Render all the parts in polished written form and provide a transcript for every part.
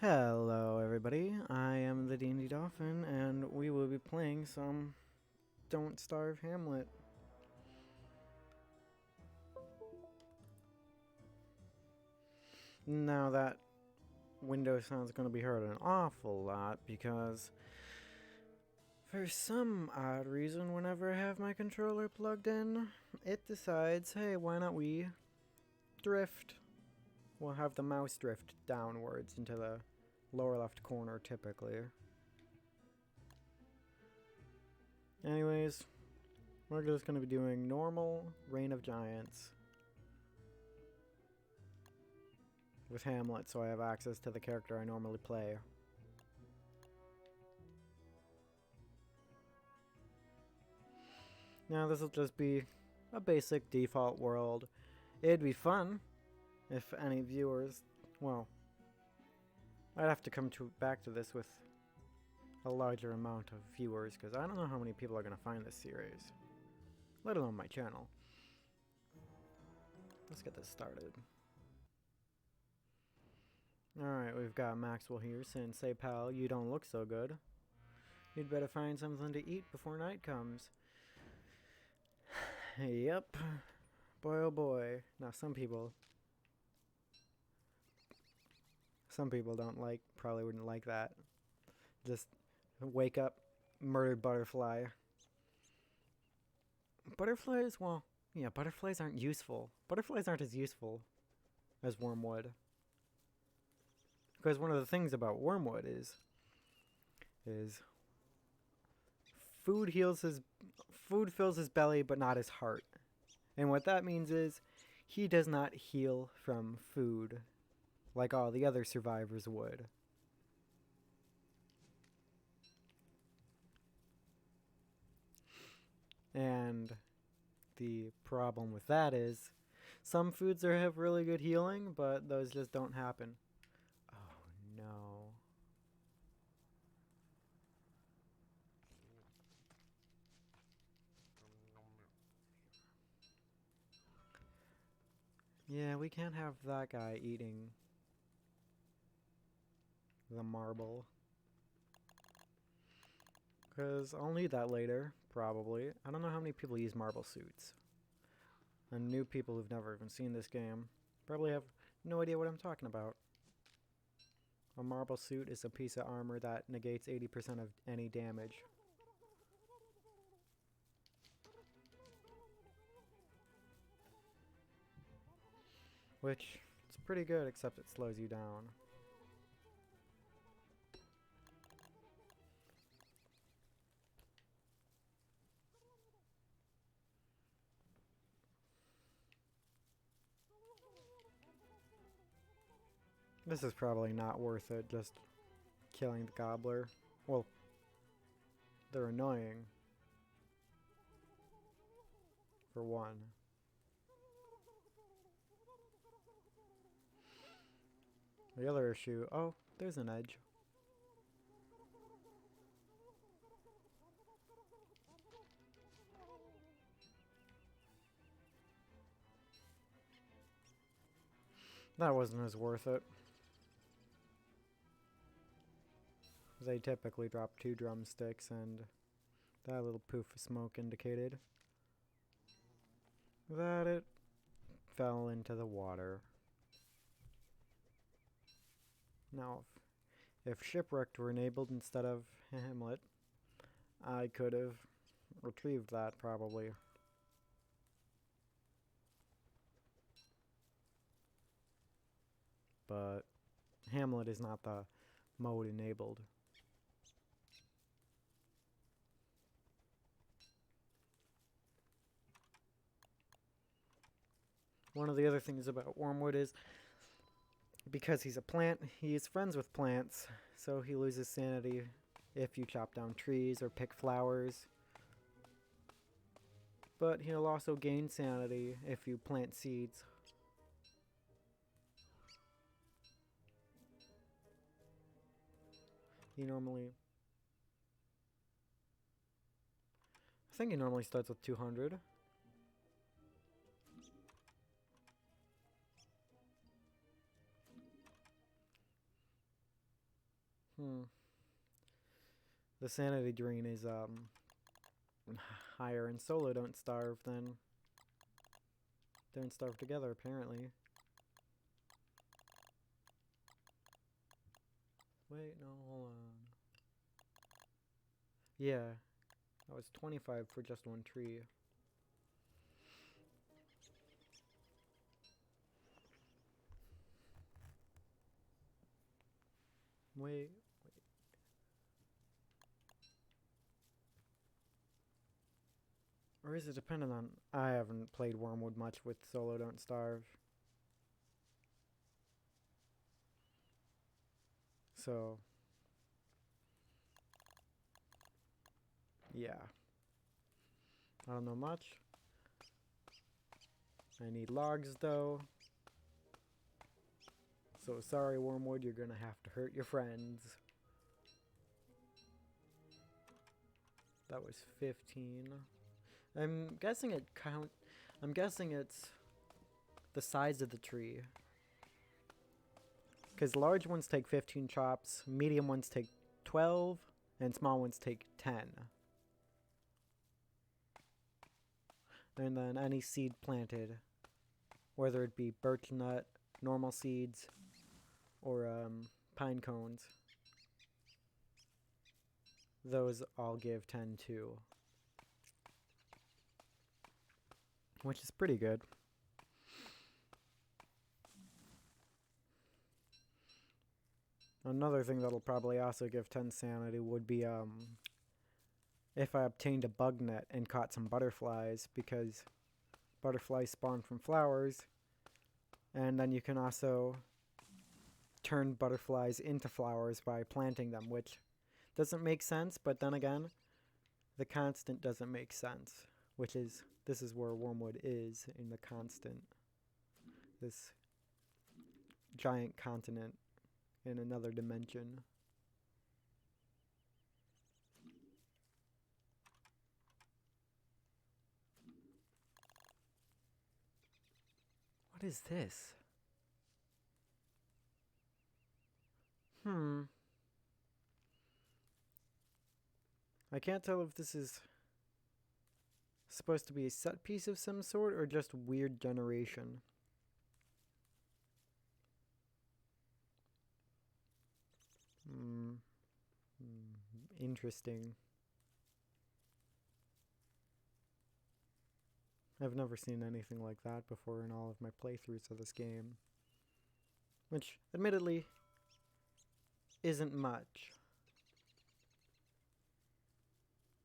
Hello everybody, I am the D&D Dolphin, and we will be playing some Don't Starve Hamlet. Now that window sound's going to be heard an awful lot because for some odd reason whenever I have my controller plugged in, it decides, hey, why not we drift? We'll have the mouse drift downwards into the lower left corner typically. Anyways, we're just going to be doing normal Reign of Giants with Hamlet, so I have access to the character I normally play. Now this will just be a basic default world. It'd be fun if any viewers, well, I'd have to come back to this with a larger amount of viewers, because I don't know how many people are going to find this series, let alone my channel. Let's get this started. Alright, we've got Maxwell here saying, "Say pal, you don't look so good. You'd better find something to eat before night comes." Yep. Boy oh boy. Now some people probably wouldn't like that. Just wake up, murdered butterfly. Butterflies, well, yeah, butterflies aren't useful. Butterflies aren't as useful as wormwood. Because one of the things about wormwood is food fills his belly but not his heart. And what that means is he does not heal from food like all the other survivors would. And the problem with that is some foods have really good healing, but those just don't happen. Oh no. Yeah, we can't have that guy eating the marble. Because I'll need that later, probably. I don't know how many people use marble suits. And new people who've never even seen this game probably have no idea what I'm talking about. A marble suit is a piece of armor that negates 80% of any damage. Which, it's pretty good, except it slows you down. This is probably not worth it, just killing the gobbler. Well, they're annoying. For one. The other issue, oh, there's an edge. That wasn't as worth it. They typically drop 2 drumsticks, and that little poof of smoke indicated that it fell into the water. Now, if Shipwrecked were enabled instead of Hamlet, I could have retrieved that probably. But Hamlet is not the mode enabled. One of the other things about Wormwood is because he's a plant, he's friends with plants, so he loses sanity if you chop down trees or pick flowers. But he'll also gain sanity if you plant seeds. I think he normally starts with 200. The sanity drain is higher in Solo Don't Starve than Don't Starve Together, apparently. Wait, no, hold on. Yeah, that was 25 for just one tree. Wait. Or is it dependent on... I haven't played Wormwood much with Solo Don't Starve. So... yeah. I don't know much. I need logs, though. So sorry, Wormwood, you're gonna have to hurt your friends. That was 15. I'm guessing I'm guessing it's the size of the tree. Because large ones take 15 chops, medium ones take 12, and small ones take 10. And then any seed planted, whether it be birch nut, normal seeds, or pine cones, those all give 10 too. Which is pretty good. Another thing that'll probably also give 10 sanity would be if I obtained a bug net and caught some butterflies, because butterflies spawn from flowers, and then you can also turn butterflies into flowers by planting them, which doesn't make sense, but then again, the constant doesn't make sense, which is, this is where Wormwood is in the constant. This giant continent in another dimension. What is this? I can't tell if this is supposed to be a set piece of some sort or just weird generation. Interesting. I've never seen anything like that before in all of my playthroughs of this game. Which, admittedly, isn't much.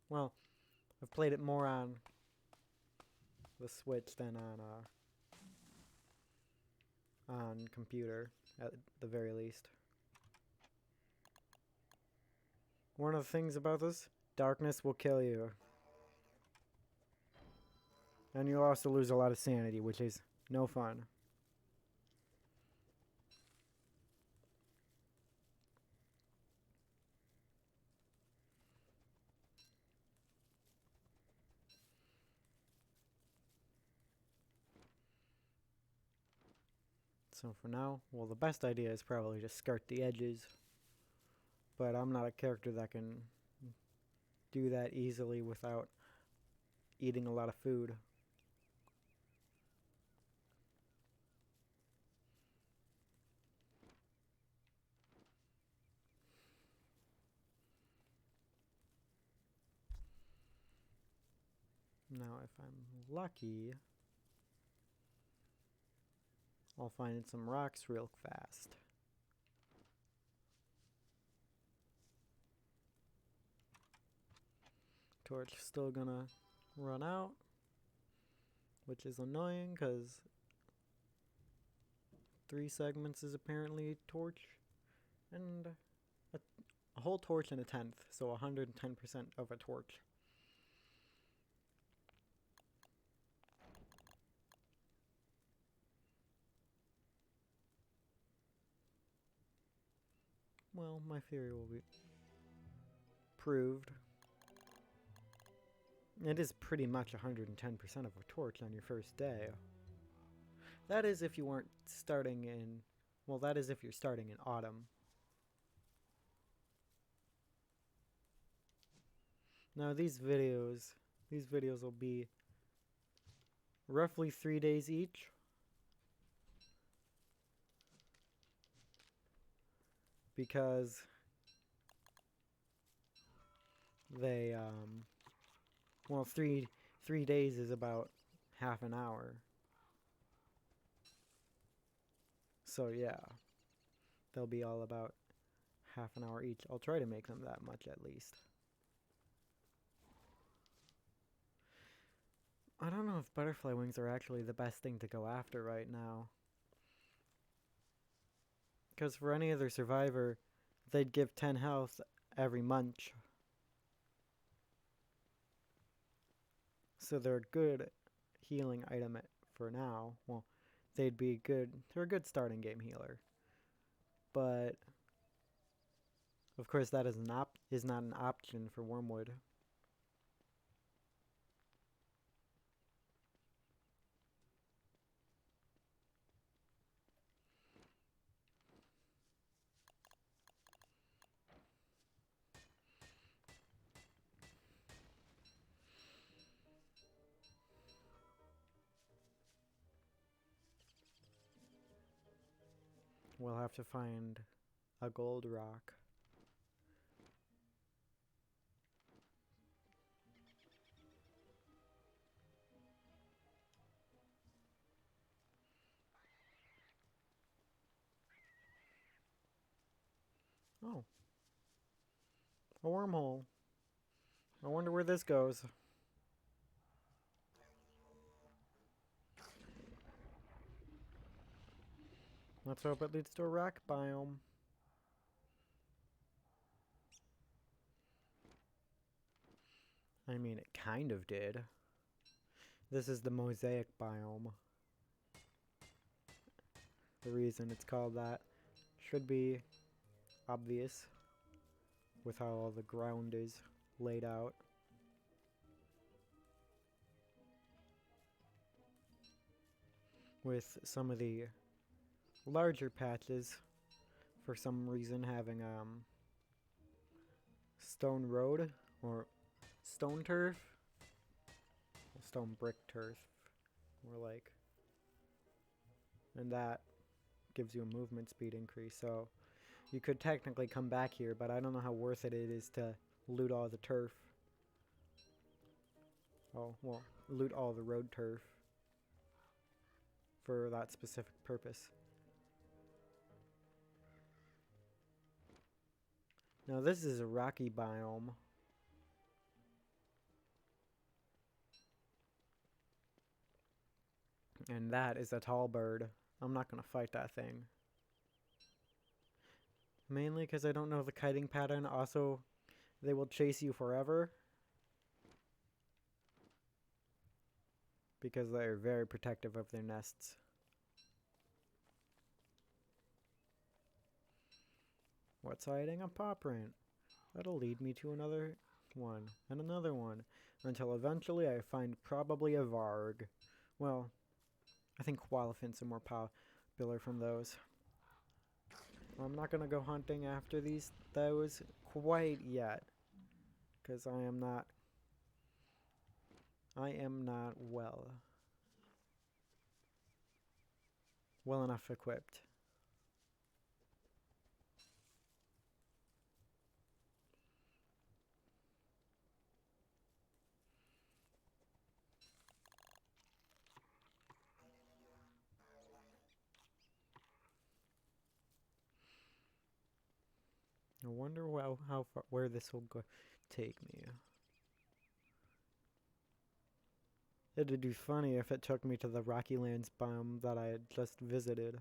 Well, I've played it more on the Switch than on computer, at the very least. One of the things about this, darkness will kill you. And you'll also lose a lot of sanity, which is no fun. So for now, well, the best idea is probably to skirt the edges. But I'm not a character that can do that easily without eating a lot of food. Now, if I'm lucky, I'll find some rocks real fast. Torch still gonna run out, which is annoying because 3 segments is apparently torch, and a whole torch and a tenth, so 110% of a torch. Well, my theory will be proved. It is pretty much 110% of a torch on your first day. That is if you weren't starting in... Well, that is if you're starting in autumn. Now these videos will be roughly 3 days each. Because they, well, three days is about half an hour. So yeah, they'll be all about half an hour each. I'll try to make them that much at least. I don't know if butterfly wings are actually the best thing to go after right now. Because for any other survivor, they'd give 10 health every munch. So they're a good healing item for now. Well, they'd be good. They're a good starting game healer. But of course, that is not an option for Wormwood. We'll have to find a gold rock. Oh. A wormhole. I wonder where this goes. Let's hope it leads to a rock biome. I mean, it kind of did. This is the mosaic biome. The reason it's called that should be obvious with how all the ground is laid out. With some of the larger patches, for some reason, having stone road or stone turf, stone brick turf, more like, and that gives you a movement speed increase. So you could technically come back here, but I don't know how worth it is to loot all the turf. Oh, well, loot all the road turf for that specific purpose. Now this is a rocky biome. And that is a tall bird. I'm not going to fight that thing. Mainly because I don't know the kiting pattern. Also, they will chase you forever. Because they're very protective of their nests. What's hiding? A paw print. That'll lead me to another one. And another one. Until eventually I find probably a varg. Well, I think koalefants are more popular from those. I'm not gonna go hunting after those quite yet, because I am not well enough equipped. I wonder how far, where this will go take me. It'd be funny if it took me to the Rocky Lands biome that I had just visited.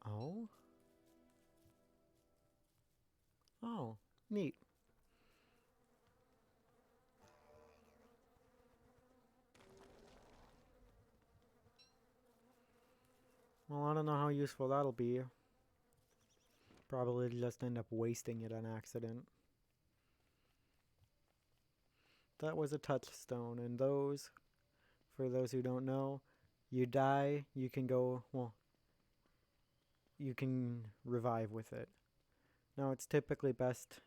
Oh? Oh, neat. Well, I don't know how useful that'll be. Probably just end up wasting it on accident. That was a touchstone, and those, for those who don't know, you die, you can go, well, you can revive with it. Now, it's typically best,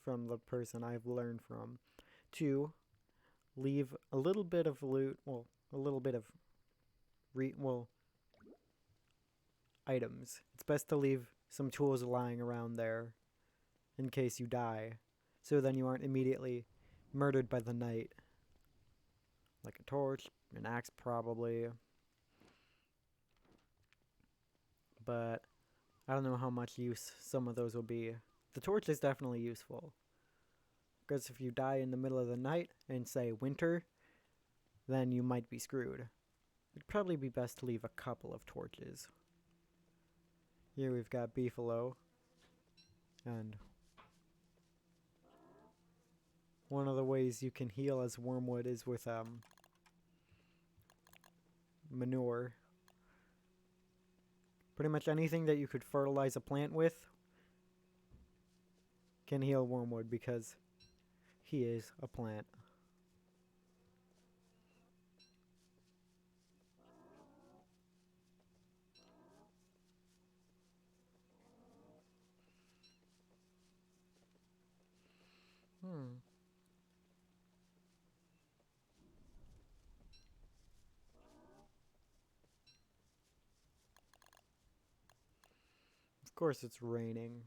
from the person I've learned from, to leave a little bit of loot, well, a little bit of items. It's best to leave some tools lying around there in case you die, so then you aren't immediately murdered by the night. Like a torch, an axe probably, but I don't know how much use some of those will be. The torch is definitely useful, because if you die in the middle of the night in, say, winter, then you might be screwed. It'd probably be best to leave a couple of torches. Here we've got beefalo, and one of the ways you can heal as wormwood is with manure. Pretty much anything that you could fertilize a plant with can heal wormwood because he is a plant. Of course it's raining.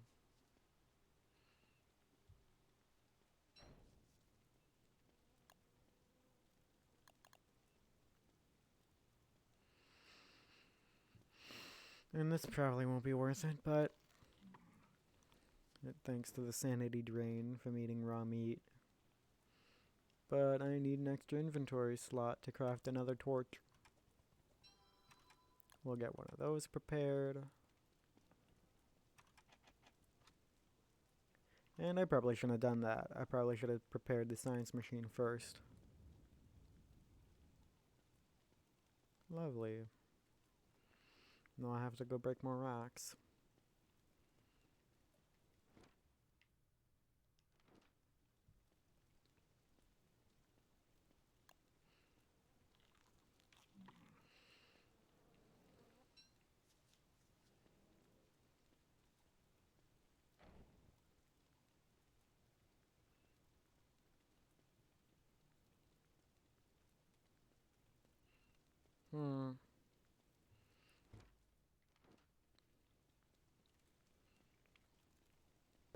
And this probably won't be worth it, but thanks to the sanity drain from eating raw meat. But I need an extra inventory slot to craft another torch. We'll get one of those prepared. And I probably shouldn't have done that. I probably should have prepared the science machine first. Lovely. Now I have to go break more rocks.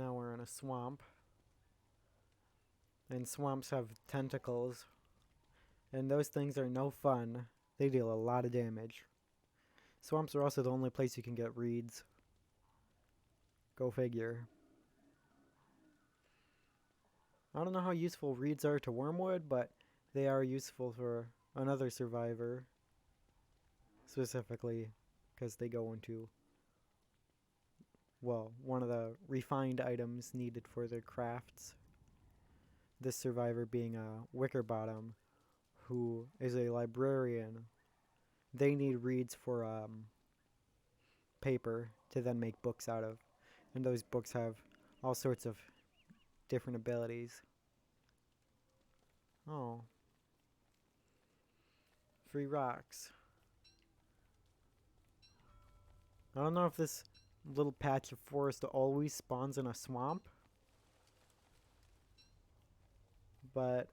Now we're in a swamp. And swamps have tentacles. And those things are no fun. They deal a lot of damage. Swamps are also the only place you can get reeds. Go figure. I don't know how useful reeds are to wormwood, but they are useful for another survivor. Specifically, because they go into, well, one of the refined items needed for their crafts. This survivor being a Wickerbottom, who is a librarian. They need reeds for paper to then make books out of. And those books have all sorts of different abilities. Oh. Free rocks. I don't know if this little patch of forest always spawns in a swamp, but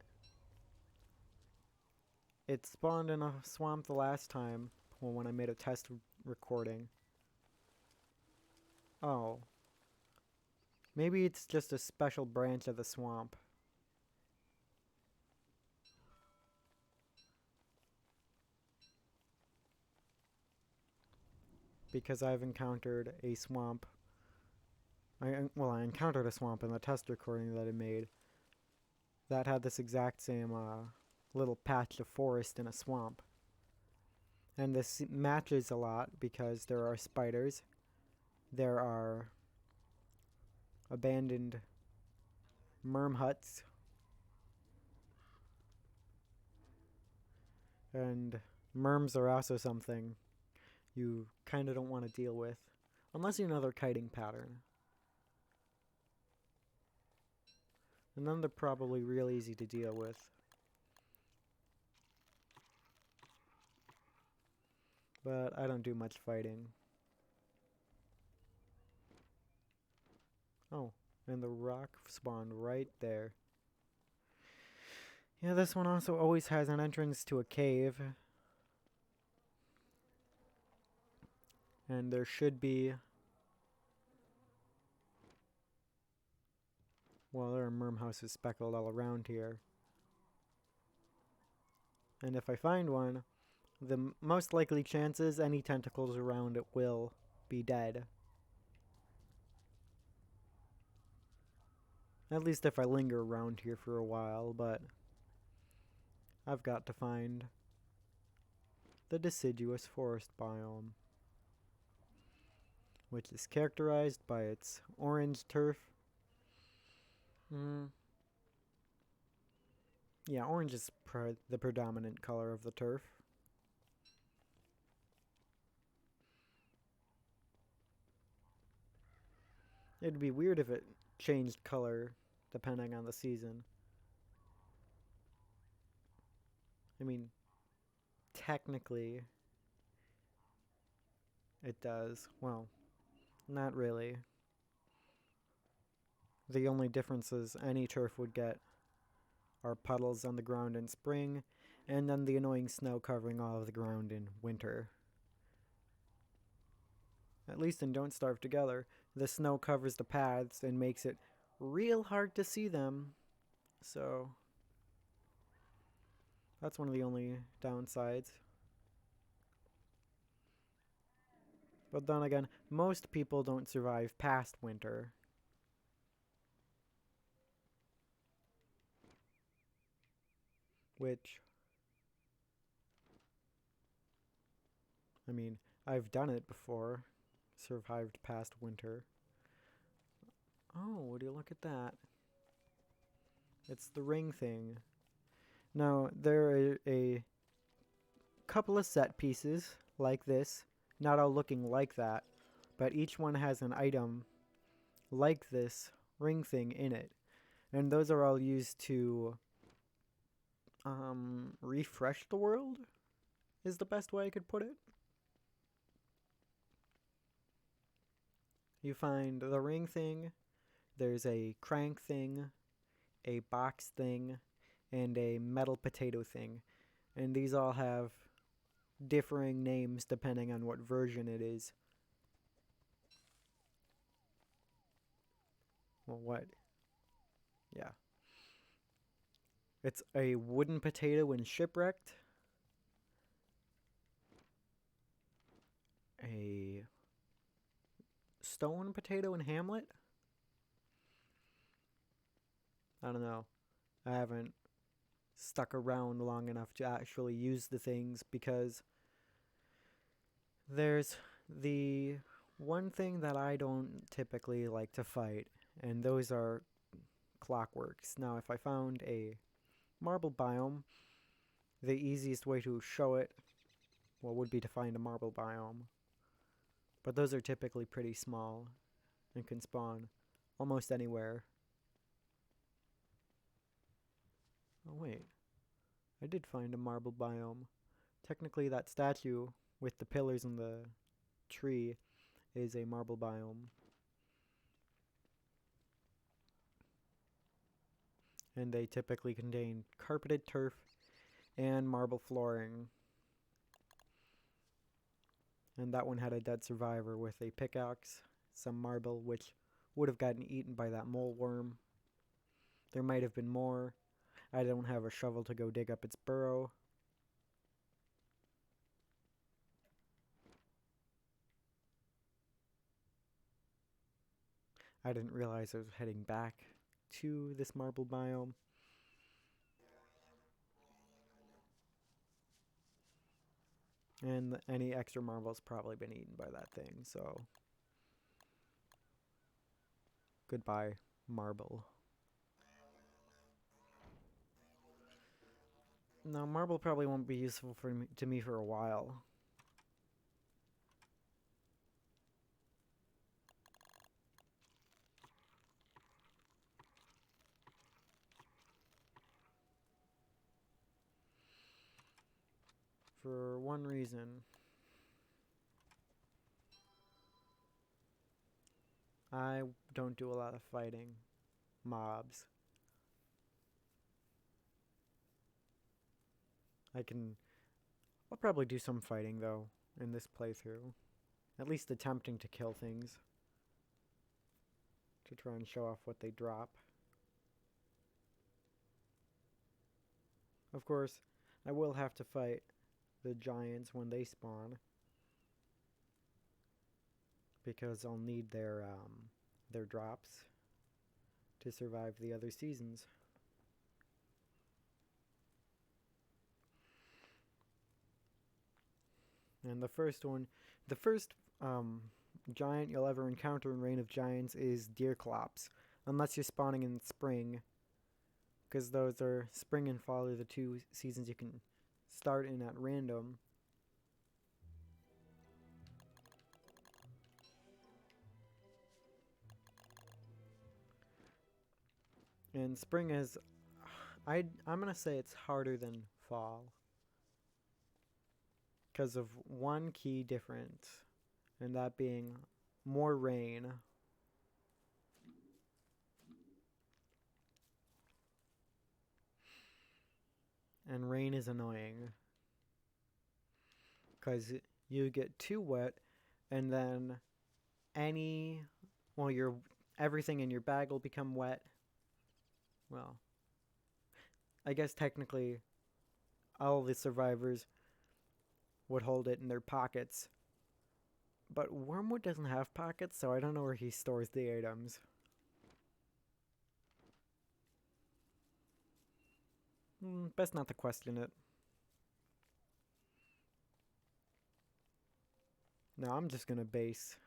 it spawned in a swamp the last time when I made a test recording. Oh. Maybe it's just a special branch of the swamp. Because I've encountered a swamp. I encountered a swamp in the test recording that I made that had this exact same little patch of forest in a swamp. And this matches a lot because there are spiders, there are abandoned merm huts, and merms are also something you kind of don't want to deal with, unless you know their kiting pattern. And then they're probably real easy to deal with. But I don't do much fighting. Oh, and the rock spawned right there. Yeah, this one also always has an entrance to a cave. And there should be... Well, there are merm houses speckled all around here. And if I find one, the most likely chances any tentacles around it will be dead. At least if I linger around here for a while, but I've got to find the deciduous forest biome, which is characterized by its orange turf. Yeah, orange is the predominant color of the turf. It'd be weird if it changed color depending on the season. I mean, technically, it does. Well, not really. The only differences any turf would get are puddles on the ground in spring, and then the annoying snow covering all of the ground in winter. At least in Don't Starve Together, the snow covers the paths and makes it real hard to see them. So, that's one of the only downsides. But then again, most people don't survive past winter. Which, I mean, I've done it before. Survived past winter. Oh, would you look at that? It's the ring thing. Now, there are a couple of set pieces like this, not all looking like that, but each one has an item like this ring thing in it. And those are all used to refresh the world, is the best way I could put it. You find the ring thing, there's a crank thing, a box thing, and a metal potato thing. And these all have differing names depending on what version it is. Well, what? Yeah. It's a wooden potato in Shipwrecked, a stone potato in Hamlet. I don't know. I haven't stuck around long enough to actually use the things because there's the one thing that I don't typically like to fight, and those are clockworks. Now, if I found a marble biome, the easiest way to show it, well, would be to find a marble biome. But those are typically pretty small and can spawn almost anywhere. Oh, wait. I did find a marble biome. Technically, that statue with the pillars and the tree is a marble biome. And they typically contain carpeted turf and marble flooring. And that one had a dead survivor with a pickaxe, some marble, which would have gotten eaten by that mole worm. There might have been more. I don't have a shovel to go dig up its burrow. I didn't realize I was heading back to this marble biome. And any extra marbles probably been eaten by that thing, so goodbye, marble. No, marble probably won't be useful to me for a while. For one reason. I don't do a lot of fighting mobs. I'll probably do some fighting though in this playthrough. At least attempting to kill things. To try and show off what they drop. Of course, I will have to fight the giants when they spawn. Because I'll need their drops to survive the other seasons. And the first giant you'll ever encounter in Reign of Giants is Deerclops, unless you're spawning in spring, because those are spring and fall are the two seasons you can start in at random. And spring is, I'm gonna say it's harder than fall, because of one key difference, and that being more rain. And rain is annoying because you get too wet, and then any, well, your everything in your bag will become wet. Well, I guess technically all the survivors would hold it in their pockets, but Wormwood doesn't have pockets, so I don't know where he stores the items. Best not to question it. No, I'm just gonna base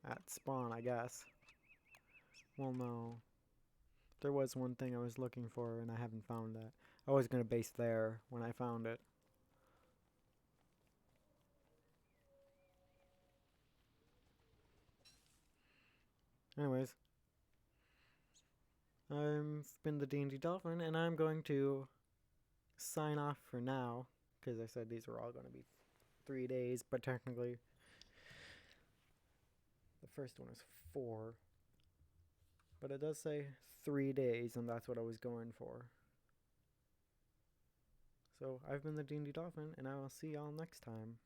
at spawn, I guess. Well, no. There was one thing I was looking for, and I haven't found that. I was gonna base there when I found it. Anyways, I've been the D&D Dolphin, and I'm going to sign off for now, because I said these were all going to be 3 days, but technically the first one is 4. But it does say 3 days, and that's what I was going for. So I've been the D&D Dolphin, and I will see y'all next time.